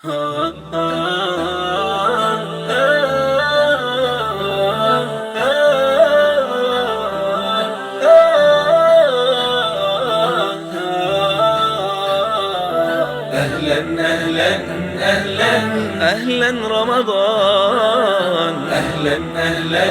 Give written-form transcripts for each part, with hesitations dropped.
أهلا رمضان، أهلا أهلا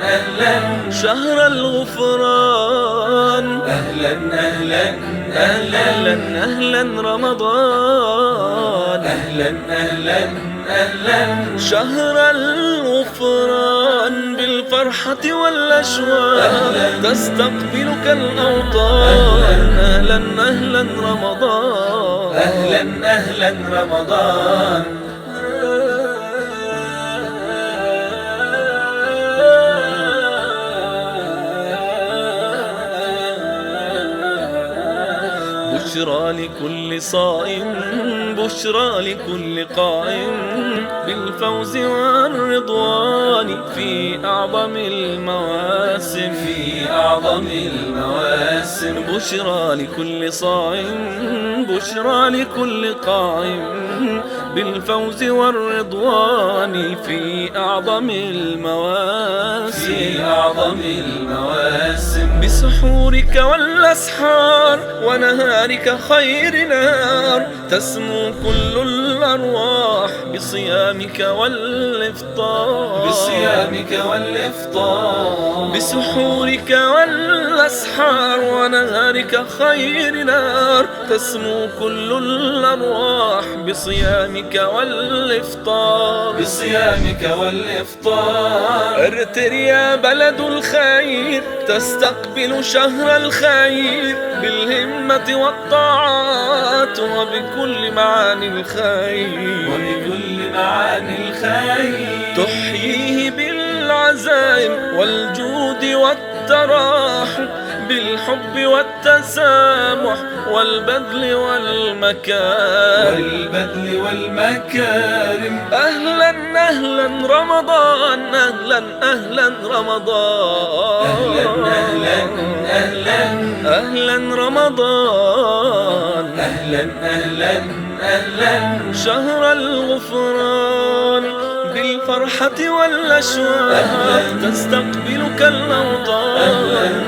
أهلا شهر الغفران، أهلا أهلا أهلا أهلا رمضان، أهلا أهلا أهلا شهر الغفران، بالفرحة والأشواق تستقبلك الأوطان. أهلا أهلا رمضان، أهلا أهلا رمضان. بشرى لكل صائم، بشرى لكل قائم، بالفوز والرضوان في أعظم المواسم، في أعظم المواسم. بشرى لكل صائم، بشرى لكل قائم، بالفوز والرضوان في أعظم المواسم، في أعظم المواسم. بسحورك والأسحار ونهارك خير نار، تسمو كل الأرواح بصيامك والإفطار، بصيامك والإفطار. بسحورك والأسحار ونهارك خير نار، تسمو كل الأرواح بصيامك والإفطار، بصيامك والإفطار. ارتر يا بلد الخير، تستقبل شهر الخير بالهمة والطاعات وبكل معاني الخير، وبكل معاني الخير. تحييه بالعزائم والجود والتراحم، بالحب والتسامح والبذل والمكارم، والبذل والمكارم. أهلا أهلا رمضان، أهلا أهلا رمضان، أهلا أهلا أهلا رمضان، أهلا أهلا أهلا شهر الغفران، بالفرحة والأشواق تستقبلك الأوطان.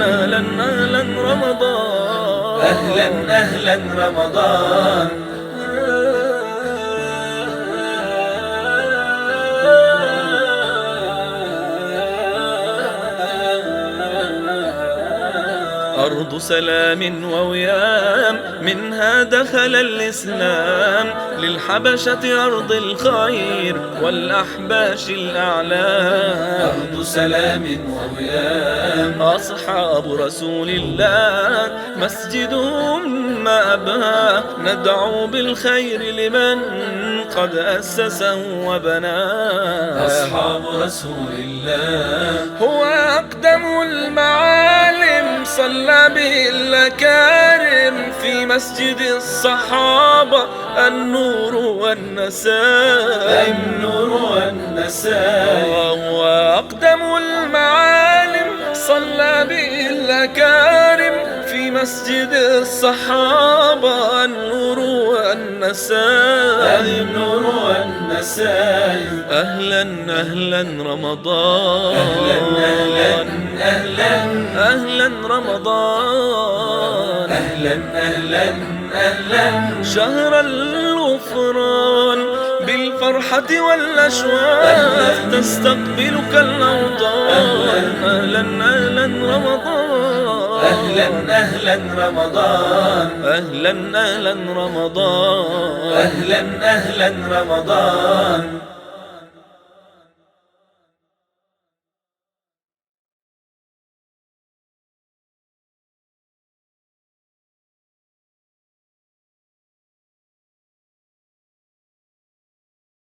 أهلا أهلا رمضان، أهلا أهلا رمضان. أرض سلام ووئام، منها دخل الإسلام، للحبشة أرض الخير والأحباش الأعلام. أرض سلام ووئام. أصحاب رسول الله مسجدهم ما أبهى، ندعو بالخير لمن قد أسسه وبناه. أصحاب رسول الله هو أقدم المعالم، صلى به الأكارم في مسجد الصحابة، النور والنسائم، النور والنسائم. هو أقدم المعالم، صلى به الأكارم في مسجد الصحابة، النور والنسائم، النور والنسائم. أهلا أهلا رمضان، أهلا أهلا أهلا أهلا رمضان، أهلا أهلا أهلا شهر الغفران، بالفرحة والأشواق تستقبلك الأوطان. أهلا أهلا رمضان، أهلا أهلا رمضان. أهلا أهلا رمضان، أهلا أهلا رمضان.